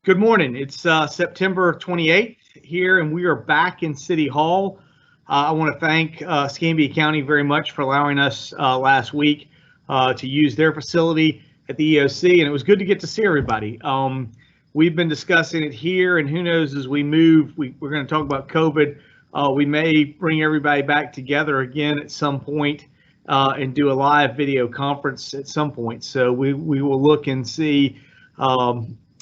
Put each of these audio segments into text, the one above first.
Good morning. It's September 28th here, and we are back in City Hall. I want to thank Escambia County very much for allowing us last week to use their facility at the EOC, and it was good to get to see everybody. We've been discussing it here, and who knows, as we move, we're going to talk about COVID. We may bring everybody back together again at some point and do a live video conference at some point. So we will look and see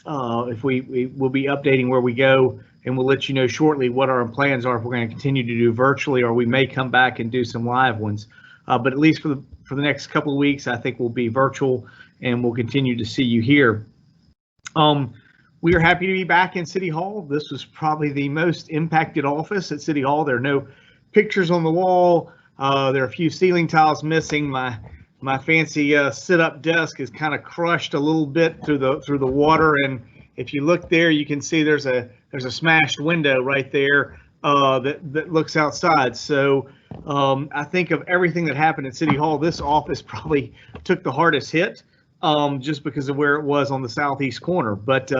if we will be updating where we go, and we'll let you know shortly what our plans are if we're going to continue to do virtually, or we may come back and do some live ones. But at least for the next couple of weeks, I think we'll be virtual, and we'll continue to see you here. We are happy to be back in City Hall. This was probably the most impacted office at City Hall. There are no pictures on the wall. There are a few ceiling tiles missing. My fancy sit-up desk is kind of crushed a little bit through the water, and if you look there, you can see there's a smashed window right there that looks outside. So I think of everything that happened at City Hall, this office probably took the hardest hit just because of where it was on the southeast corner. But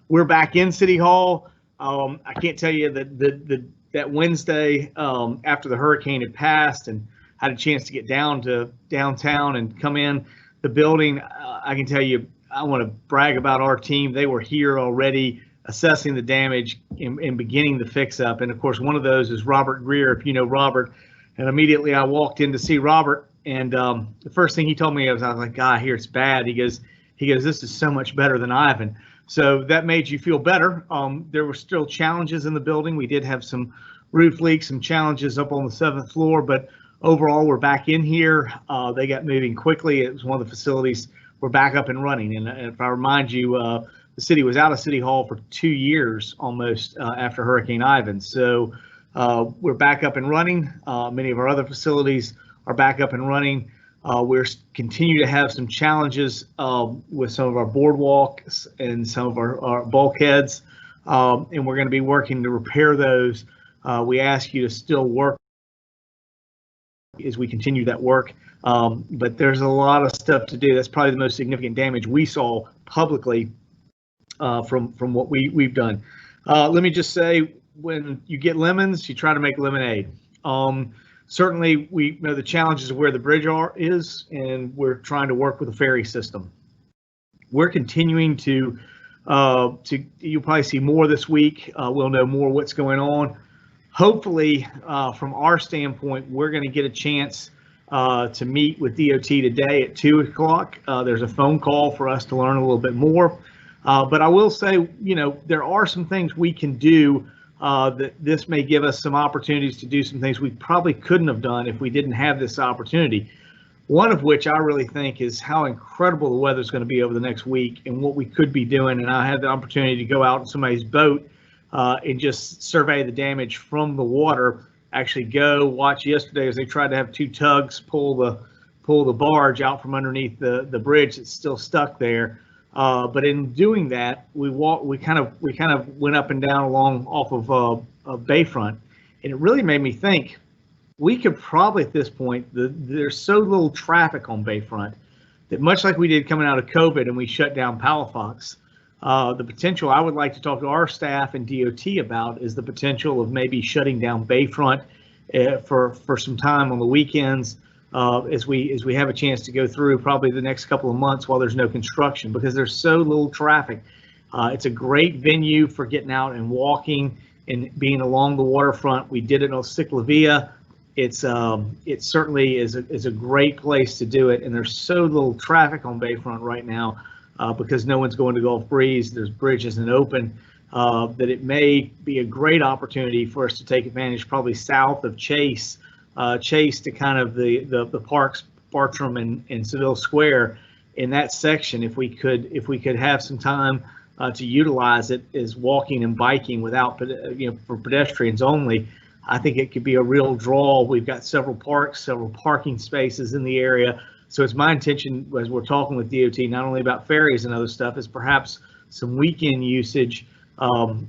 we're back in City Hall. I can't tell you that Wednesday after the hurricane had passed and had a chance to get down to downtown and come in the building, I can tell you, I want to brag about our team. They were here already assessing the damage and beginning the fix up. And of course, one of those is Robert Greer, if you know Robert. And immediately I walked in to see Robert, and the first thing he told me was like, "God, I hear it's bad." He goes, "This is so much better than Ivan." So that made you feel better. There were still challenges in the building. We did have some roof leaks, some challenges up on the 7th floor, but overall, we're back in here. They got moving quickly. It was one of the facilities. We're back up and running. And if I remind you, the city was out of City Hall for 2 years almost after Hurricane Ivan. So we're back up and running. Many of our other facilities are back up and running. We're continue to have some challenges with some of our boardwalks and some of our bulkheads, and we're going to be working to repair those. We ask you to still work as we continue that work, but there's a lot of stuff to do. That's probably the most significant damage we saw publicly from what we've done. Let me just say, when you get lemons, you try to make lemonade. Certainly, we know the challenges of where the bridge is, and we're trying to work with the ferry system. We're continuing to you'll probably see more this week. We'll know more what's going on. Hopefully, from our standpoint, we're going to get a chance to meet with DOT today at 2 o'clock. There's a phone call for us to learn a little bit more. But I will say, there are some things we can do that this may give us some opportunities to do some things we probably couldn't have done if we didn't have this opportunity. One of which I really think is how incredible the weather is going to be over the next week and what we could be doing. And I had the opportunity to go out in somebody's boat and just survey the damage from the water. Actually go watch yesterday as they tried to have 2 tugs pull the barge out from underneath the bridge that's still stuck there. But in doing that, we kind of went up and down along off of Bayfront, and it really made me think we could probably at this point, there's so little traffic on Bayfront that much like we did coming out of COVID and we shut down Palafox, the potential I would like to talk to our staff and DOT about is the potential of maybe shutting down Bayfront for some time on the weekends as we have a chance to go through probably the next couple of months while there's no construction, because there's so little traffic. It's a great venue for getting out and walking and being along the waterfront. We did it on Ciclavia. It certainly is a great place to do it, and there's so little traffic on Bayfront right now. Because no one's going to Gulf Breeze, there's bridge isn't open, that it may be a great opportunity for us to take advantage probably south of Chase to kind of the parks, Bartram and Seville Square in that section. If we could have some time to utilize it as walking and biking without, for pedestrians only, I think it could be a real draw. We've got several parks, several parking spaces in the area. So it's my intention, as we're talking with DOT, not only about ferries and other stuff, is perhaps some weekend usage on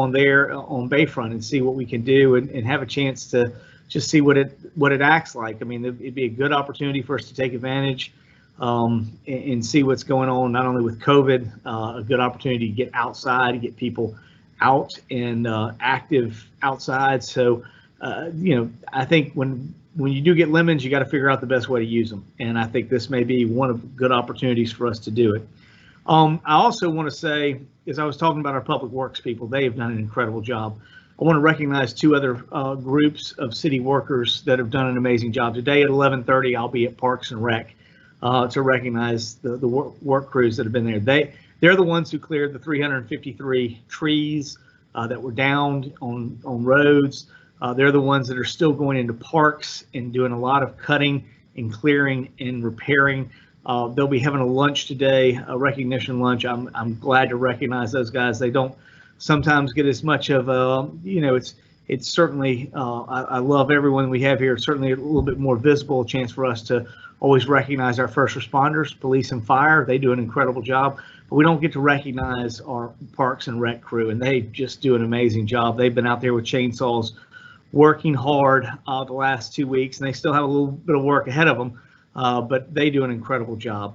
Bayfront and see what we can do and have a chance to just see what it acts like. I mean, it'd be a good opportunity for us to take advantage. and see what's going on, not only with COVID, a good opportunity to get outside, to get people out and active outside. So, I think when you do get lemons, you got to figure out the best way to use them. And I think this may be one of the good opportunities for us to do it. I also want to say, as I was talking about our public works people, they have done an incredible job. I want to recognize two other groups of city workers that have done an amazing job. Today at 11:30, I'll be at Parks and Rec to recognize the work crews that have been there. They're the ones who cleared the 353 trees that were downed on roads. They're the ones that are still going into parks and doing a lot of cutting and clearing and repairing. They'll be having a lunch today, a recognition lunch. I'm glad to recognize those guys. They don't sometimes get as much of it's certainly, I love everyone we have here. It's certainly a little bit more visible, a chance for us to always recognize our first responders, police and fire. They do an incredible job, but we don't get to recognize our Parks and Rec crew, and they just do an amazing job. They've been out there with chainsaws working hard the last 2 weeks, and they still have a little bit of work ahead of them, but they do an incredible job.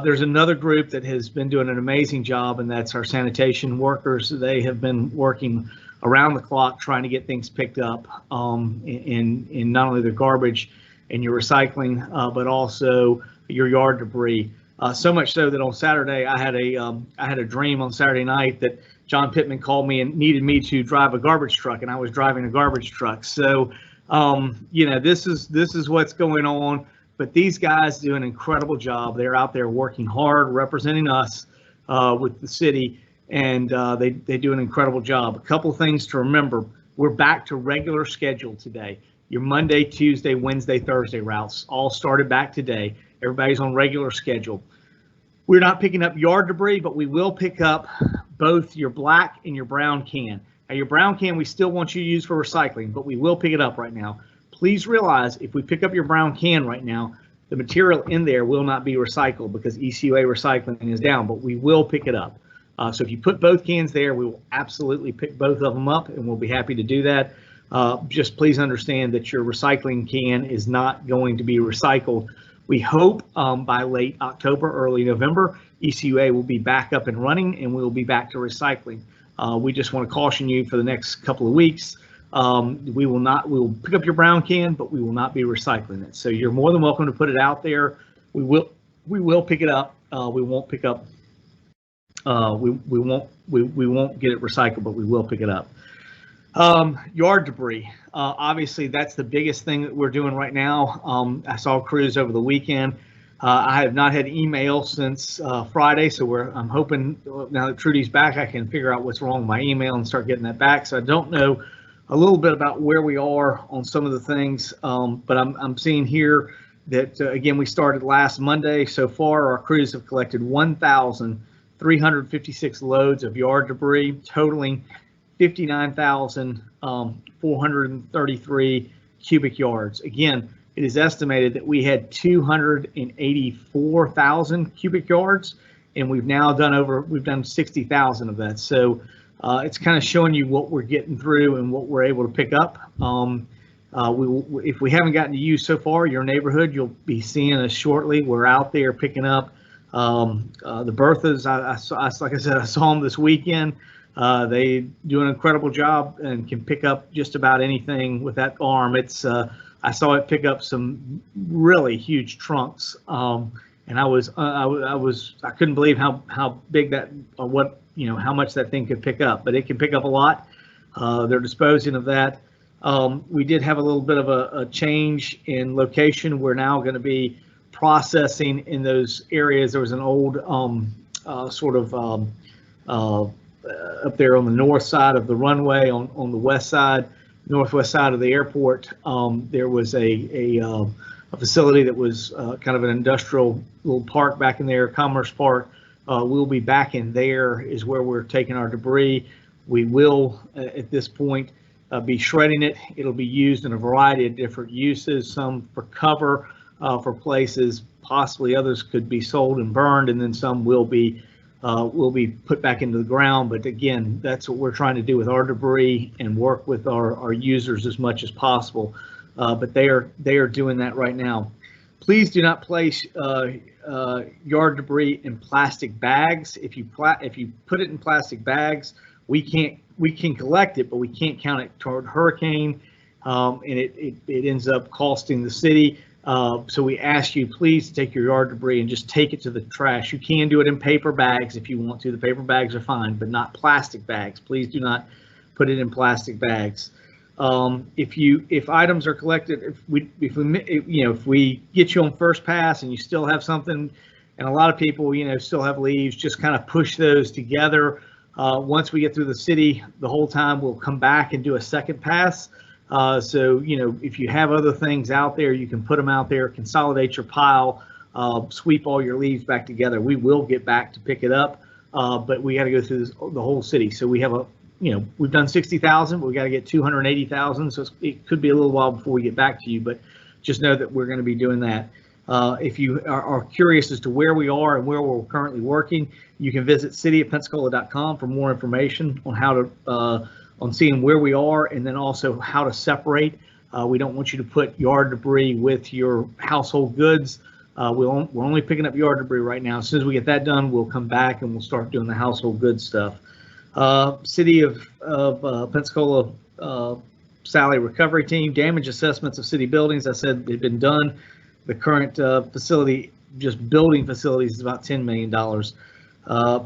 There's another group that has been doing an amazing job, and that's our sanitation workers. They have been working around the clock trying to get things picked up in not only the garbage and your recycling, but also your yard debris. So much so that on Saturday, I had a dream on Saturday night that John Pittman called me and needed me to drive a garbage truck, and I was driving a garbage truck. So, this is what's going on. But these guys do an incredible job. They're out there working hard, representing us with the city, and they do an incredible job. A couple things to remember: we're back to regular schedule today. Your Monday, Tuesday, Wednesday, Thursday routes all started back today. Everybody's on regular schedule. We're not picking up yard debris, but we will pick up both your black and your brown can. Now, your brown can we still want you to use for recycling, but we will pick it up right now. Please realize if we pick up your brown can right now, the material in there will not be recycled because ECUA recycling is down, but we will pick it up. So if you put both cans there, we will absolutely pick both of them up, and we'll be happy to do that. Just please understand that your recycling can is not going to be recycled. We hope by late October, early November, ECUA will be back up and running, and we'll be back to recycling. We just want to caution you for the next couple of weeks. We will pick up your brown can, but we will not be recycling it. So you're more than welcome to put it out there. We will pick it up. We won't pick up. We won't get it recycled, but we will pick it up. Yard debris. Obviously, that's the biggest thing that we're doing right now. I saw crews over the weekend. I have not had email since Friday, so I'm hoping now that Trudy's back, I can figure out what's wrong with my email and start getting that back. So I don't know a little bit about where we are on some of the things, but I'm seeing here that again we started last Monday. So far, our crews have collected 1,356 loads of yard debris, totaling 59,433 cubic yards. Again, it is estimated that we had 284,000 cubic yards, and we've done 60,000 of that. So it's kind of showing you what we're getting through and what we're able to pick up. If we haven't gotten to you so far, your neighborhood, you'll be seeing us shortly. We're out there picking up the Berthas. Like I said, I saw them this weekend. They do an incredible job and can pick up just about anything with that arm. I saw it pick up some really huge trunks, and I couldn't believe how big that, or how much that thing could pick up. But it can pick up a lot. They're disposing of that. We did have a little bit of a change in location. We're now going to be processing in those areas. There was an old up there on the north side of the runway, on the west side, northwest side of the airport. There was a facility that was kind of an industrial little park back in there, Commerce Park. We'll be back in there is where we're taking our debris. We will, at this point, be shredding it. It'll be used in a variety of different uses, some for cover for places, possibly others could be sold and burned, and then some will be put back into the ground. But again, that's what we're trying to do with our debris and work with our users as much as possible. But they are doing that right now. Please do not place yard debris in plastic bags. If you put it in plastic bags, we can collect it, but we can't count it toward hurricane, and it ends up costing the city. So we ask you please take your yard debris and just take it to the trash. You can do it in paper bags if you want to. The paper bags are fine, but not plastic bags. Please do not put it in plastic bags. If items are collected, if we get you on first pass and you still have something, and a lot of people still have leaves, just kind of push those together. Once we get through the city, the whole time we'll come back and do a second pass. So if you have other things out there, you can put them out there, consolidate your pile, sweep all your leaves back together. We will get back to pick it up, but we got to go through the whole city. So we have we've done 60,000, but we got to get 280,000. So it could be a little while before we get back to you, but just know that we're going to be doing that. If you are curious as to where we are and where we're currently working, you can visit cityofpensacola.com for more information on how to, on seeing where we are, and then also how to separate. We don't want you to put yard debris with your household goods. We're only picking up yard debris right now. As soon as we get that done, we'll come back and we'll start doing the household goods stuff. City of Pensacola Sally Recovery Team, damage assessments of city buildings, I said they've been done. The current facility, just building facilities, is about $10 million.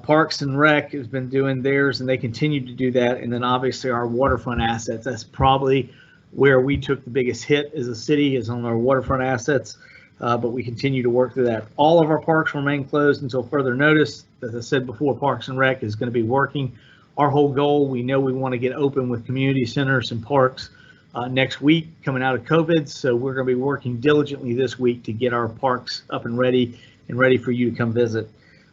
Parks and Rec has been doing theirs, and they continue to do that. And then obviously our waterfront assets, that's probably where we took the biggest hit as a city, is on our waterfront assets. But we continue to work through that. All of our parks remain closed until further notice. As I said before, Parks and Rec is going to be working. Our whole goal, we know we want to get open with community centers and parks next week coming out of COVID. So we're going to be working diligently this week to get our parks up and ready for you to come visit.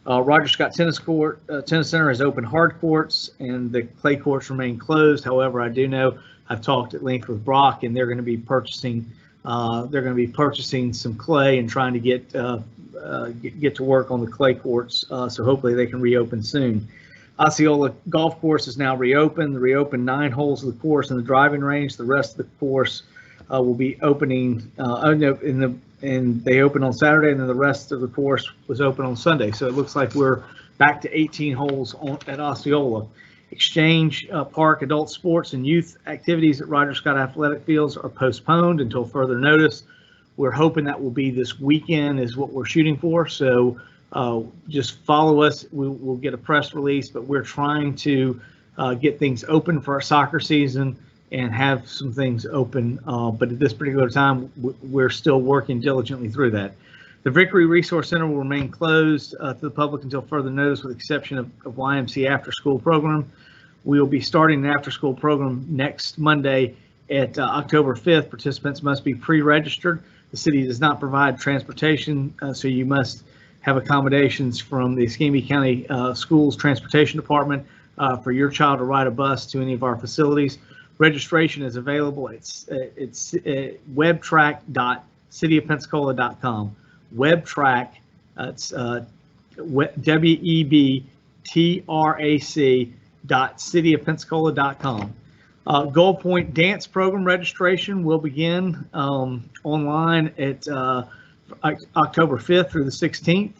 Roger Scott Tennis Center has opened hard courts, and the clay courts remain closed. However, I do know I've talked at length with Brock, and they're going to be purchasing some clay and trying to get to work on the clay courts. So hopefully they can reopen soon. Osceola Golf Course is now reopened. They reopened 9 holes of the course in the driving range. The rest of the course will be opening. And they opened on Saturday, and then the rest of the course was open on Sunday. So it looks like we're back to 18 holes at Osceola. Exchange Park adult sports and youth activities at Roger Scott Athletic Fields are postponed until further notice. We're hoping that will be this weekend is what we're shooting for. So just follow us. We'll get a press release, but we're trying to get things open for our soccer season and have some things open. But at this particular time, we're still working diligently through that. The Vickery Resource Center will remain closed to the public until further notice, with the exception of YMCA after-school program. We will be starting an after-school program next Monday at October 5th. Participants must be pre-registered. The city does not provide transportation, so you must have accommodations from the Escambia County Schools Transportation Department for your child to ride a bus to any of our facilities. Registration is available. It's webtrack.cityofpensacola.com. Webtrack, it's webtrac.cityofpensacola.com. Gold Point Dance Program registration will begin online at October 5th through the 16th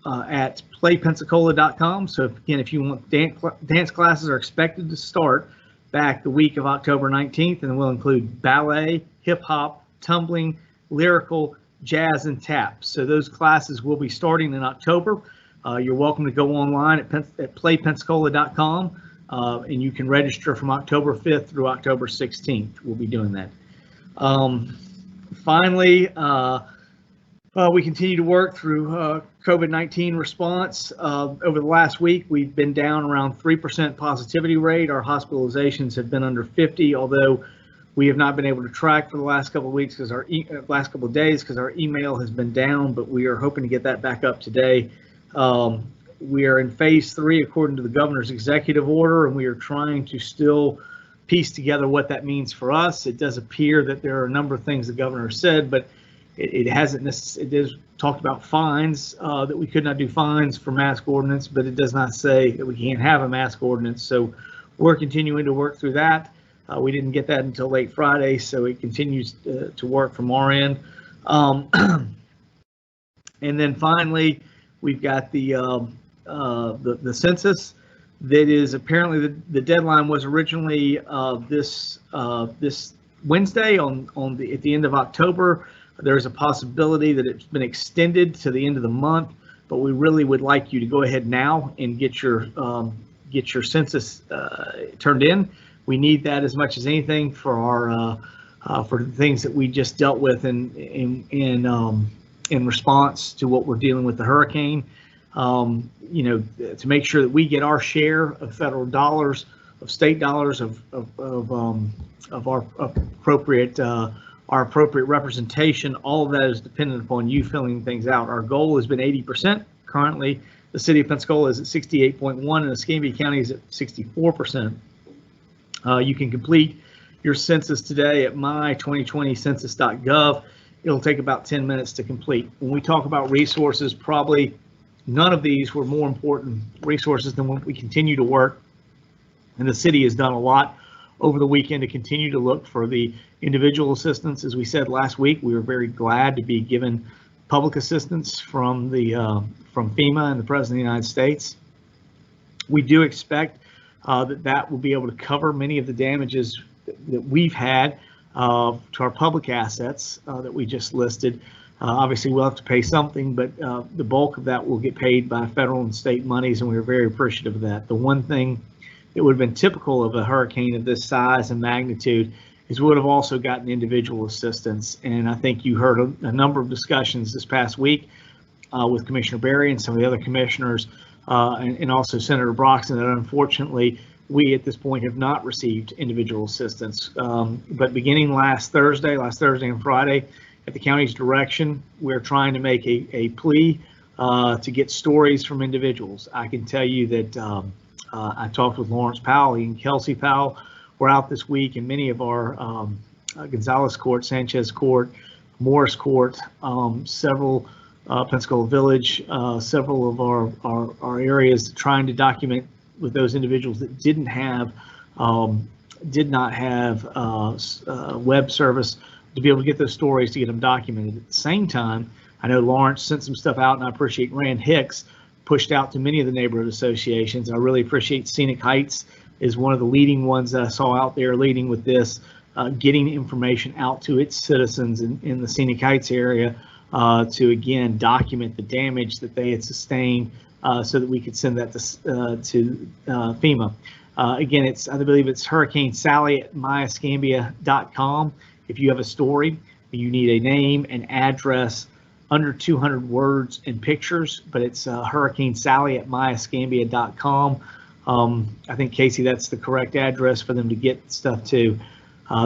at playpensacola.com. So again, if you want dance classes are expected to start back the week of October 19th, and will include ballet, hip hop, tumbling, lyrical, jazz, and tap. So those classes will be starting in October. You're welcome to go online at playpensacola.com, and you can register from October 5th through October 16th. We'll be doing that. Finally, we continue to work through COVID-19 response. Over the last week, we've been down around 3% positivity rate. Our hospitalizations have been under 50, although we have not been able to track for the last couple of weeks because our last couple of days because our email has been down, but we are hoping to get that back up today. We are in phase 3 according to the governor's executive order, and we are trying to still piece together what that means for us. It does appear that there are a number of things the governor said, but it hasn't necessarily. It is talked about fines, that we could not do fines for mask ordinance, but it does not say that we can't have a mask ordinance. So we're continuing to work through that. We didn't get that until late Friday, so it continues to work from our end. Um, and then finally, we've got the census. That is apparently the deadline was originally this Wednesday at the end of October. There's a possibility that it's been extended to the end of the month, but we really would like you to go ahead now and get your census turned in. We need that as much as anything for for the things that we just dealt with in response to what we're dealing with the hurricane. You know, to make sure that we get our share of federal dollars, of state dollars, of our appropriate representation. All of that is dependent upon you filling things out. Our goal has been 80%. Currently, the city of Pensacola is at 68.1, and Escambia County is at 64%. You can complete your census today at my2020census.gov. It'll take about 10 minutes to complete. When we talk about resources, probably none of these were more important resources than when we continue to work. And the city has done a lot over the weekend to continue to look for the individual assistance. As we said last week, we were very glad to be given public assistance from FEMA and the President of the United States. We do expect that will be able to cover many of the damages that we've had to our public assets that we just listed. Obviously, we'll have to pay something, but the bulk of that will get paid by federal and state monies, and we are very appreciative of that. The one thing that would have been typical of a hurricane of this size and magnitude is we would have also gotten individual assistance. And I think you heard a number of discussions this past week with Commissioner Berry and some of the other commissioners, and also Senator Broxton, that unfortunately we at this point have not received individual assistance. But beginning last Thursday and Friday, at the county's direction, we're trying to make a plea to get stories from individuals. I can tell you that I talked with Lawrence Powell and Kelsey Powell. We're out this week in many of our Gonzalez Court, Sanchez Court, Morris Court, several Pensacola Village, several of our areas, trying to document with those individuals that did not have web service to be able to get those stories, to get them documented. At the same time, I know Lawrence sent some stuff out, and I appreciate Rand Hicks pushed out to many of the neighborhood associations. I really appreciate Scenic Heights is one of the leading ones that I saw out there leading with this, getting information out to its citizens in the Scenic Heights area to again document the damage that they had sustained, so that we could send that to FEMA. Again, I believe it's Hurricane Sally at myescambia.com. If you have a story, you need a name and address, under 200 words and pictures, but it's Hurricane Sally at myescambia.com. I think, Casey, that's the correct address for them to get stuff to.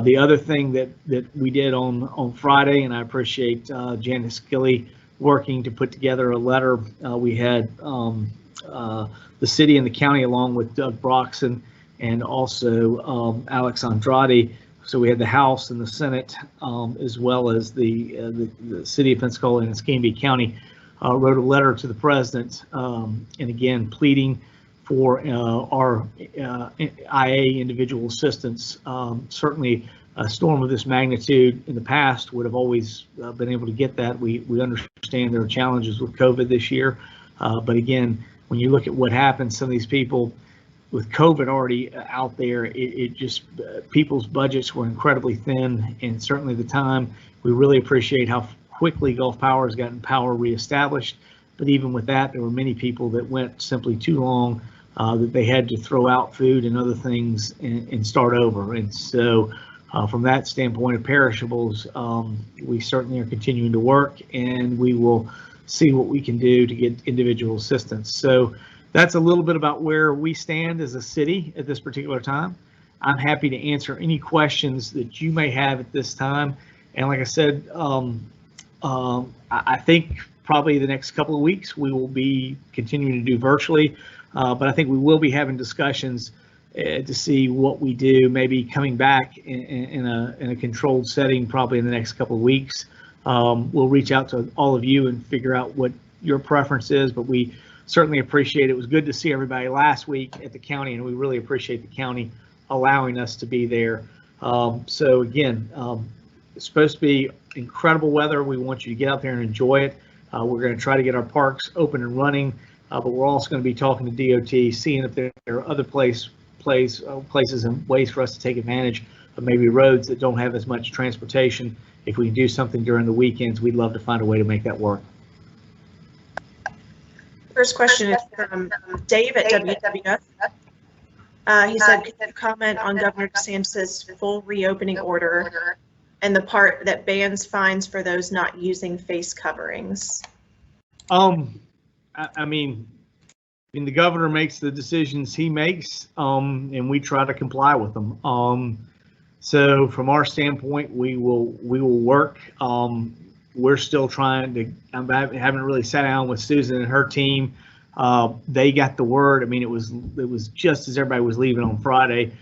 The other thing that we did on Friday, and I appreciate Janice Gilley working to put together a letter. We had the city and the county, along with Doug Broxton and also Alex Andrade. So we had the House and the Senate, as well as the City of Pensacola and Escambia County, wrote a letter to the president, and again pleading for our IA individual assistance. Certainly, a storm of this magnitude in the past would have always been able to get that. We understand there are challenges with COVID this year, but again, when you look at what happened, some of these people with COVID already out there, it just people's budgets were incredibly thin, and certainly the time. We really appreciate how quickly Gulf Power has gotten power reestablished, but even with that, there were many people that went simply too long, that they had to throw out food and other things and start over. And so from that standpoint of perishables, we certainly are continuing to work, and we will see what we can do to get individual assistance. So that's a little bit about where we stand as a city at this particular time. I'm happy to answer any questions that you may have at this time. And like I said, I think probably the next couple of weeks we will be continuing to do virtually, but I think we will be having discussions to see what we do, maybe coming back in a controlled setting probably in the next couple of weeks. We'll reach out to all of you and figure out what your preference is, but we certainly appreciate it. It was good to see everybody last week at the county, and we really appreciate the county allowing us to be there. So again, it's supposed to be incredible weather. We want you to get out there and enjoy it. We're going to try to get our parks open and running, but we're also going to be talking to DOT, seeing if there are other places and ways for us to take advantage of maybe roads that don't have as much transportation. If we can do something during the weekends, we'd love to find a way to make that work. First question is from Dave at WWF. He said, could you comment on Governor DeSantis' full reopening order and the part that bans fines for those not using face coverings? I mean, the governor makes the decisions he makes, and we try to comply with them. So from our standpoint, we will work. We're still trying to. I haven't really sat down with Susan and her team. They got the word. I mean, it was just as everybody was leaving on Friday.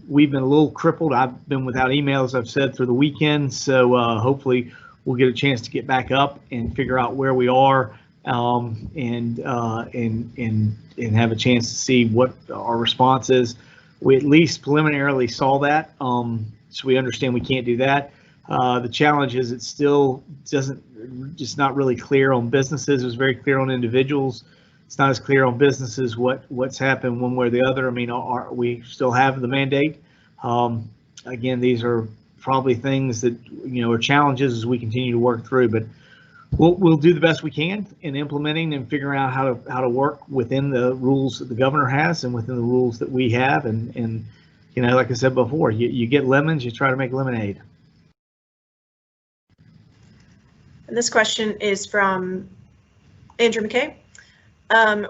We've been a little crippled. I've been without emails, I've said, through the weekend. So hopefully we'll get a chance to get back up and figure out where we are, and have a chance to see what our response is. We at least preliminarily saw that, so we understand we can't do that. The challenge is it still just not really clear on businesses. It was very clear on individuals. It's not as clear on businesses what's happened one way or the other. I mean, we still have the mandate. Again, these are probably things that are challenges as we continue to work through, but we'll do the best we can in implementing and figuring out how to work within the rules that the governor has and within the rules that we have. And like I said before, you get lemons, you try to make lemonade. And this question is from Andrew McKay.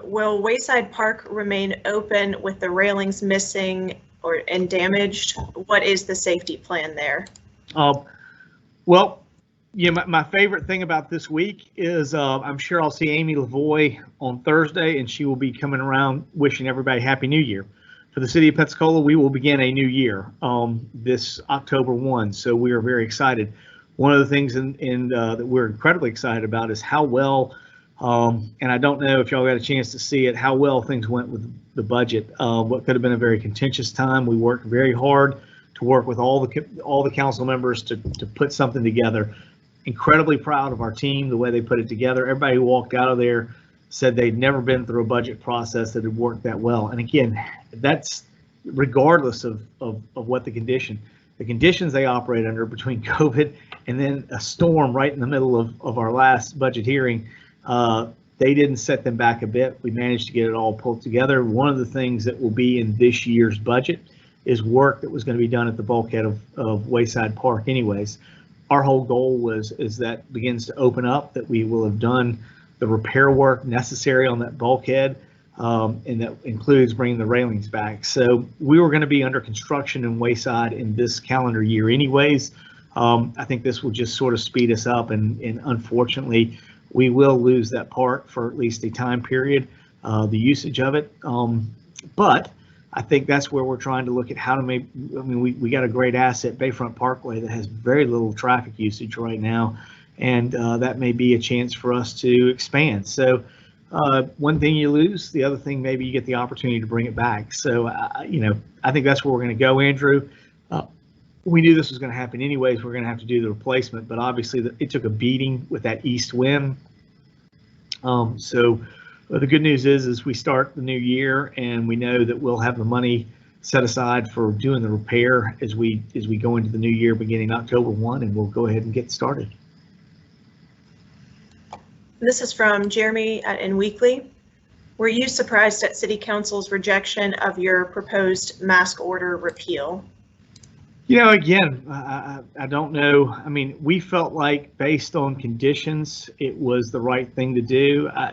Will Wayside Park remain open with the railings missing and damaged? What is the safety plan there? Well, my favorite thing about this week is I'm sure I'll see Amy Lavoie on Thursday, and she will be coming around wishing everybody Happy New Year. For the City of Pensacola, we will begin a new year this October 1, so we are very excited. One of the things that we're incredibly excited about is how well, and I don't know if y'all got a chance to see it, how well things went with the budget. What could have been a very contentious time, we worked very hard to work with all the council members to put something together. Incredibly proud of our team, the way they put it together. Everybody who walked out of there said they'd never been through a budget process that had worked that well. And again, that's regardless of what the conditions they operate under between COVID and then a storm right in the middle of our last budget hearing. They didn't set them back a bit. We managed to get it all pulled together. One of the things that will be in this year's budget is work that was going to be done at the bulkhead of Wayside Park anyways. Our whole goal is that begins to open up, that we will have done the repair work necessary on that bulkhead, and that includes bringing the railings back. So we were going to be under construction in Wayside in this calendar year anyways. I think this will just sort of speed us up, and unfortunately, we will lose that park for at least a time period, the usage of it. But I think that's where we're trying to look at how to make. I mean, we got a great asset, Bayfront Parkway, that has very little traffic usage right now, and that may be a chance for us to expand. So one thing you lose, the other thing maybe you get the opportunity to bring it back. So I think that's where we're going to go, Andrew. We knew this was going to happen anyways. We're going to have to do the replacement, but obviously it took a beating with that east wind. So the good news is we start the new year, and we know that we'll have the money set aside for doing the repair as we go into the new year beginning October 1, and we'll go ahead and get started. This is from Jeremy in Weekly. Were you surprised at City Council's rejection of your proposed mask order repeal? Again, I don't know. I mean, we felt like based on conditions, it was the right thing to do. I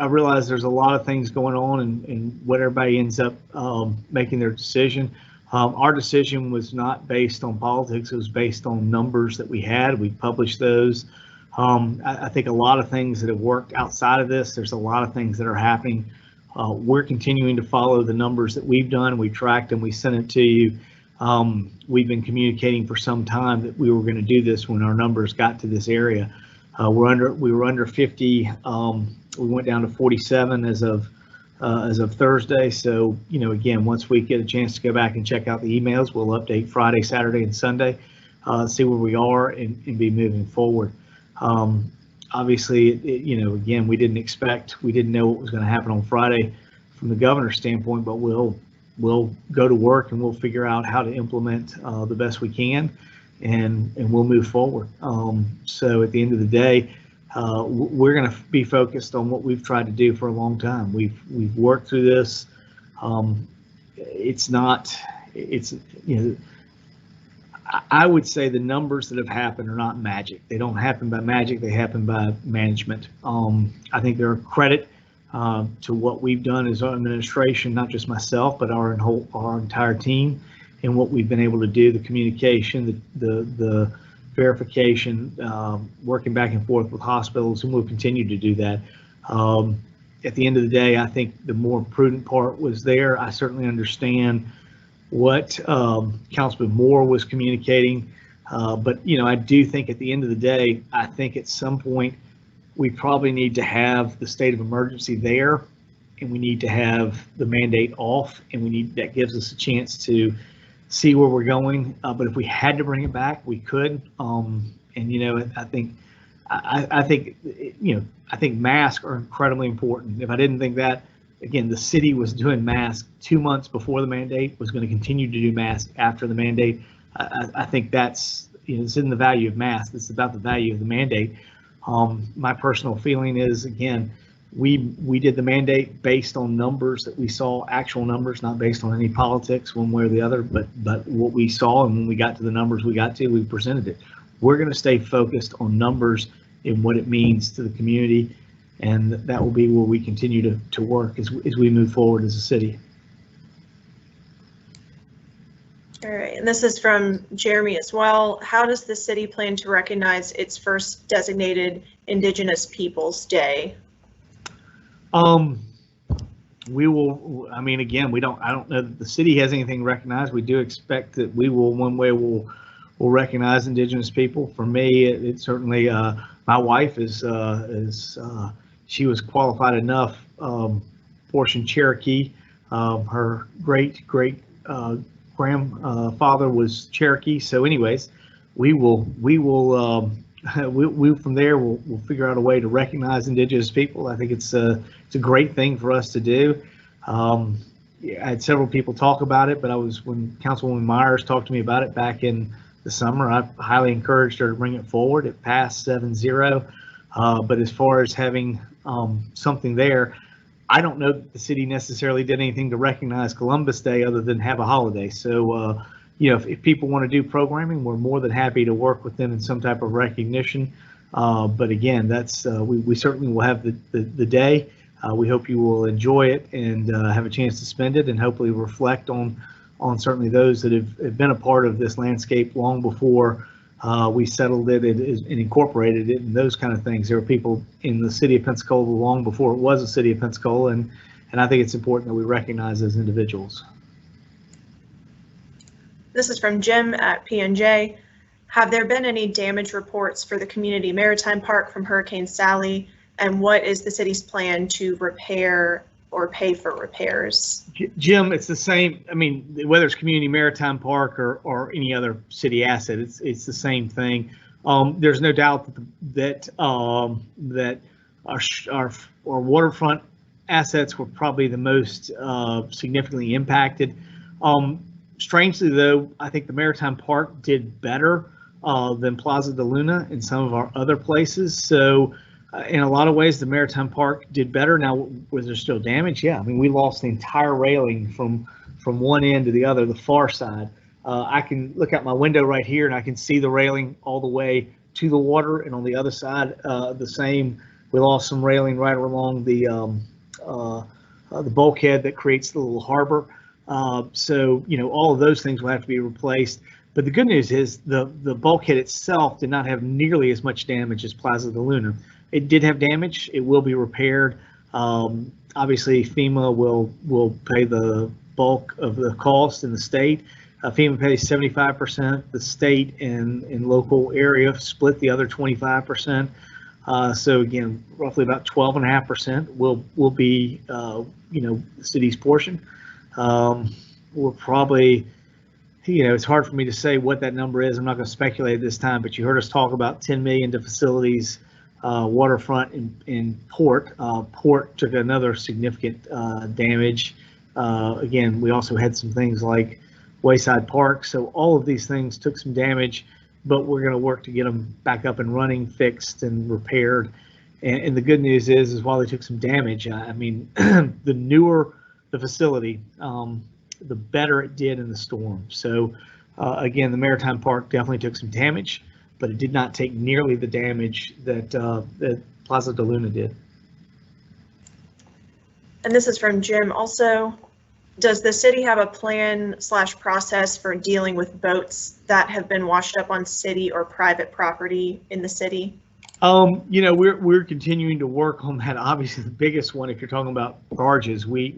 realize there's a lot of things going on and what everybody ends up making their decision. Our decision was not based on politics. It was based on numbers that we had. We published those. I think a lot of things that have worked outside of this, there's a lot of things that are happening. We're continuing to follow the numbers that we've done. We tracked them, we sent it to you. We've been communicating for some time that we were going to do this when our numbers got to this area. We were under 50. We went down to 47 as of Thursday. So, again, once we get a chance to go back and check out the emails, we'll update Friday, Saturday, and Sunday. see where we are and be moving forward. Obviously, again, we didn't know what was going to happen on Friday from the governor's standpoint, but we'll go to work and we'll figure out how to implement the best we can, and we'll move forward. So at the end of the day, we're going to be focused on what we've tried to do for a long time. We've worked through this. I would say the numbers that have happened are not magic. They don't happen by magic. They happen by management. I think they're a credit to what we've done as our administration, not just myself, but our entire team, and what we've been able to do, the communication, the verification, working back and forth with hospitals, and we'll continue to do that. At the end of the day, I think the more prudent part was there. I certainly understand what Councilman Moore was communicating, but I do think at the end of the day, I think at some point we probably need to have the state of emergency there, and we need to have the mandate off, and that gives us a chance to see where we're going. But if we had to bring it back, we could. I think masks are incredibly important. If I didn't think that, again, the city was doing masks 2 months before the mandate, was going to continue to do masks after the mandate. I think that's, this isn't the value of masks, it's about the value of the mandate. My personal feeling is, again, we did the mandate based on numbers that we saw, actual numbers, not based on any politics one way or the other, but what we saw, and when we got to the numbers we got to, we presented it. We're going to stay focused on numbers and what it means to the community, and that will be where we continue to work as we move forward as a city. All right, and this is from Jeremy as well. How does the city plan to recognize its first designated Indigenous Peoples Day? We will, again, I don't know that the city has anything recognized. We do expect that we will, one way we'll recognize Indigenous people. For me, it's certainly, my wife is she was qualified enough, portion Cherokee. Her great grandfather was Cherokee. So anyways, we from there, we'll figure out a way to recognize Indigenous people. I think it's a great thing for us to do. I had several people talk about it, but when Councilwoman Myers talked to me about it back in the summer, I highly encouraged her to bring it forward. It passed 7-0. But as far as having something there, I don't know that the city necessarily did anything to recognize Columbus Day other than have a holiday. So, if people want to do programming, we're more than happy to work with them in some type of recognition. But again, that's we certainly will have the day. We hope you will enjoy it and have a chance to spend it, and hopefully reflect on certainly those that have been a part of this landscape long before we settled it and incorporated it and those kind of things. There were people in the city of Pensacola long before it was a city of Pensacola, and I think it's important that we recognize those individuals. This is from Jim at PNJ. Have there been any damage reports for the community Maritime Park from Hurricane Sally, and what is the city's plan to repair or pay for repairs? Jim, it's the same. Whether it's community Maritime Park or any other city asset, it's the same thing. There's no doubt that our waterfront assets were probably the most significantly impacted. Strangely, though, I think the Maritime Park did better than Plaza de Luna in some of our other places. So in a lot of ways, the Maritime Park did better. Now, was there still damage? Yeah, we lost the entire railing from one end to the other, the far side. I can look out my window right here and I can see the railing all the way to the water, and on the other side, the same. We lost some railing right along the bulkhead that creates the little harbor. So, all of those things will have to be replaced. But the good news is the bulkhead itself did not have nearly as much damage as Plaza de Luna. It did have damage. It will be repaired. Obviously, FEMA will pay the bulk of the cost in the state. FEMA pays 75%. The state and local area split the other 25%. So again, roughly about 12.5% will be the city's portion. We're probably it's hard for me to say what that number is. I'm not going to speculate at this time, but you heard us talk about 10 million to facilities, waterfront and port. Port took another significant damage. Again, we also had some things like Wayside Park. So all of these things took some damage, but we're going to work to get them back up and running, fixed and repaired. And the good news is while they took some damage, I mean, the newer the facility, the better it did in the storm. So again, the Maritime Park definitely took some damage, but it did not take nearly the damage that Plaza de Luna did. And this is from Jim also. Does the city have a plan/process for dealing with boats that have been washed up on city or private property in the city? We're continuing to work on that. Obviously, the biggest one, if you're talking about barges, we're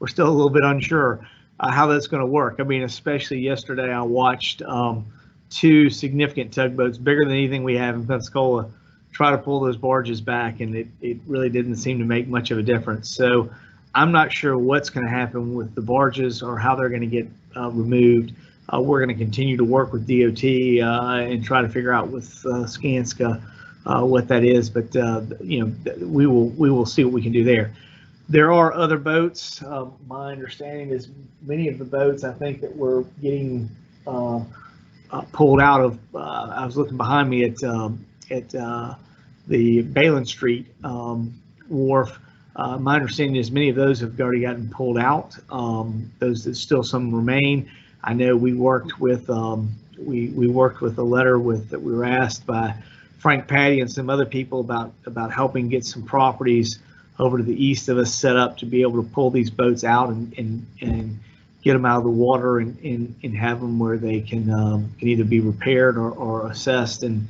still a little bit unsure how that's going to work. I mean, especially yesterday, I watched two significant tugboats, bigger than anything we have in Pensacola, try to pull those barges back, and it really didn't seem to make much of a difference. So I'm not sure what's going to happen with the barges or how they're going to get removed. We're going to continue to work with DOT and try to figure out with Skanska what that is, but we will see what we can do there. There are other boats. My understanding is many of the boats, I think, that we're getting pulled out of. I was looking behind me at the Balin Street wharf. My understanding is many of those have already gotten pulled out. Those that still some remain. I know we worked with we worked with a letter that we were asked by Frank Patty and some other people about helping get some properties over to the east of us set up to be able to pull these boats out and get them out of the water and have them where they can either be repaired or assessed and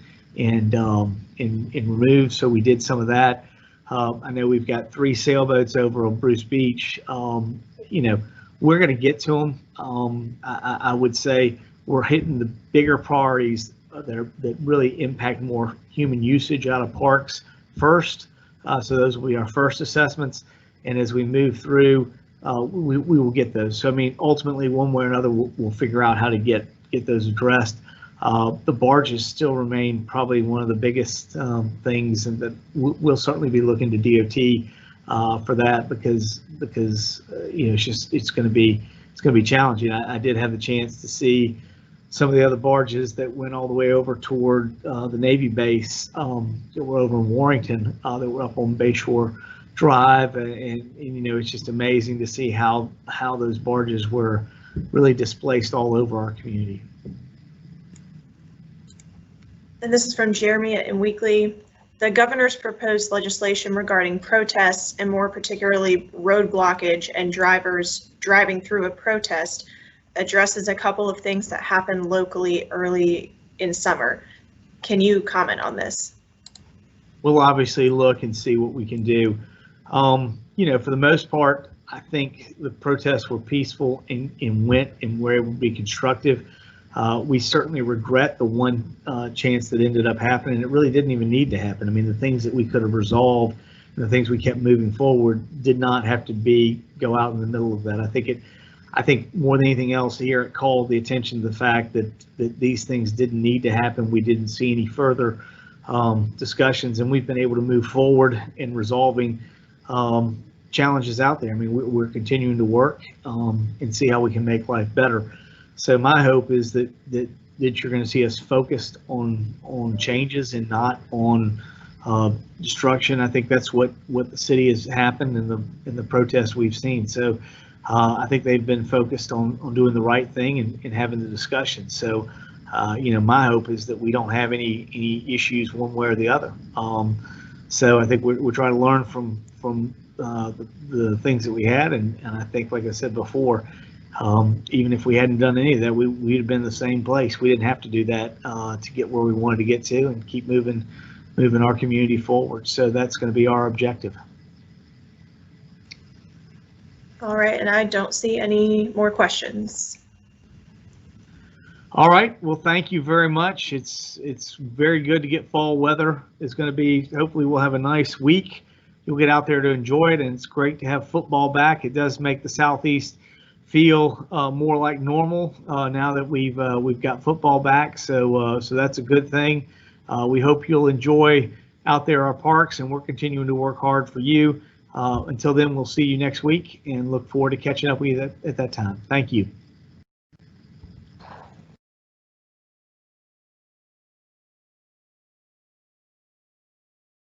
removed. So we did some of that. I know we've got 3 sailboats over on Bruce Beach. We're going to get to them. I would say we're hitting the bigger priorities that really impact more human usage out of parks first. So those will be our first assessments. And as we move through, we will get those. So, I mean, ultimately, one way or another, we'll figure out how to get those addressed. The barges still remain probably one of the biggest things, and that we'll certainly be looking to DOT for that because it's going to be challenging. I did have the chance to see some of the other barges that went all the way over toward the Navy base that were over in Warrington, that were up on Bayshore Drive, and it's just amazing to see how those barges were really displaced all over our community. And this is from Jeremy in Weekly. The governor's proposed legislation regarding protests, and more particularly road blockage and drivers driving through a protest, addresses a couple of things that happen locally early in summer. Can you comment on this? We'll obviously look and see what we can do. For the most part, I think the protests were peaceful and went and were able to be constructive. We certainly regret the one chance that ended up happening. It really didn't even need to happen. I mean, the things that we could have resolved and the things we kept moving forward did not have to go out in the middle of that. I think more than anything else here, it called the attention to the fact that these things didn't need to happen. We didn't see any further discussions, and we've been able to move forward in resolving challenges out there. I mean, we're continuing to work and see how we can make life better. So my hope is that you're going to see us focused on changes and not on destruction. I think that's what the city has happened in the protests we've seen. So I think they've been focused on doing the right thing and having the discussion. So my hope is that we don't have any issues one way or the other. So I think we're trying to learn from the things that we had, and I think, like I said before, even if we hadn't done any of that, we'd have been in the same place. We didn't have to do that to get where we wanted to get to and keep moving our community forward. So that's going to be our objective. All right, and I don't see any more questions. All right, well, thank you very much. It's very good to get fall weather. It's going to be, hopefully we'll have a nice week. You'll get out there to enjoy it, and it's great to have football back. It does make the Southeast feel more like normal now that we've got football back. So that's a good thing. We hope you'll enjoy out there our parks, and we're continuing to work hard for you. Until then, we'll see you next week and look forward to catching up with you at that time. Thank you.